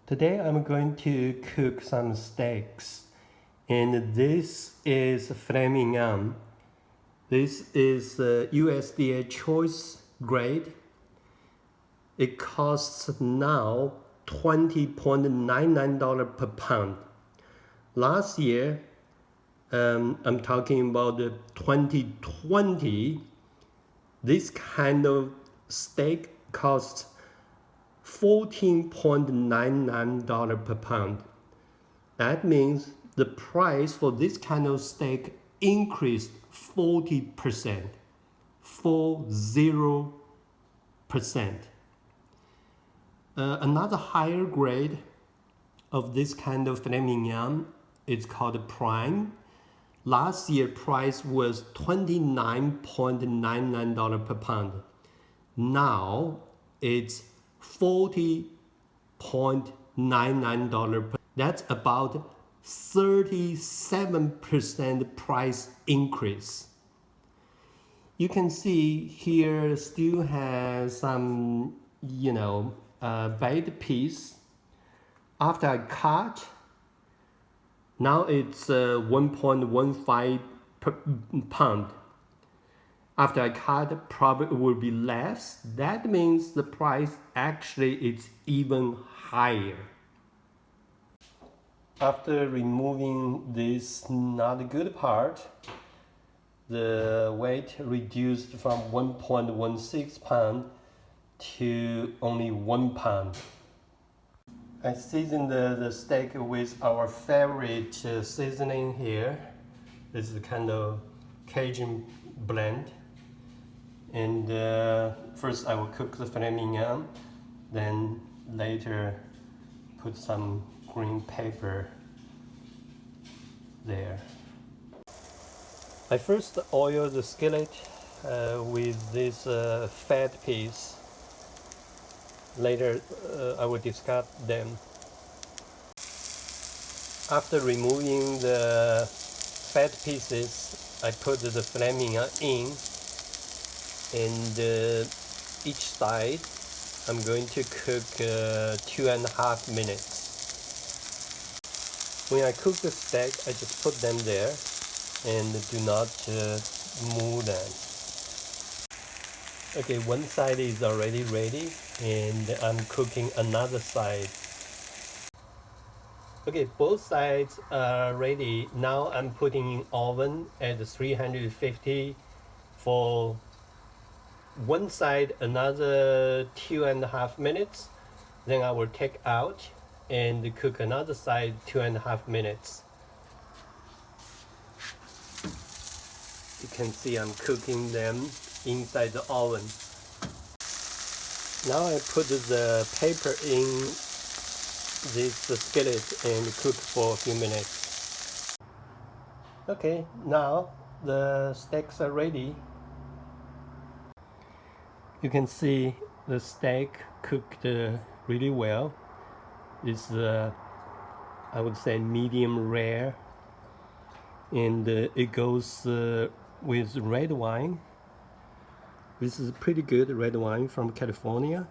Today I'm going to cook some steaks, and this is filet mignon. This is USDA choice grade. It costs now $20.99 per pound. Last year, I'm talking about 2020, this kind of steak costs $14.99 per pound. That means the price for this kind of steak increased 40%. 40%. Another higher grade of this kind of filet mignon is called prime. Last year price was $29.99 per pound. Now it's $40.99 per. That's about 37% price increase. You can see here still has some, bad piece. After I cut, now it's 1.15 per pound. After I cut, probably it will be less. That means the price actually is even higher. After removing this not good part, the weight reduced from 1.16 pound to only 1 pound. I seasoned the steak with our favorite seasoning here. This is kind of Cajun blend. And first I will cook the filet mignon, then later put some green pepper there. I first oil the skillet with this fat piece. Later I will discard them. After removing the fat pieces, I put the filet mignon in, and each side I'm going to cook 2.5 minutes. When I cook the steak, I just put them there and do not move them. Okay, one side is already ready, and I'm cooking another side. Okay, both sides are ready. Now I'm putting in oven at 350 for one side another 2.5 minutes. Then I will take out and cook another side 2.5 minutes. You can see I'm cooking them inside the oven. Now I put the paper in this skillet and cook for a few minutes. Okay, now the steaks are ready. You can see the steak cooked really well. It's I would say medium rare, and it goes with red wine. This is pretty good red wine from California.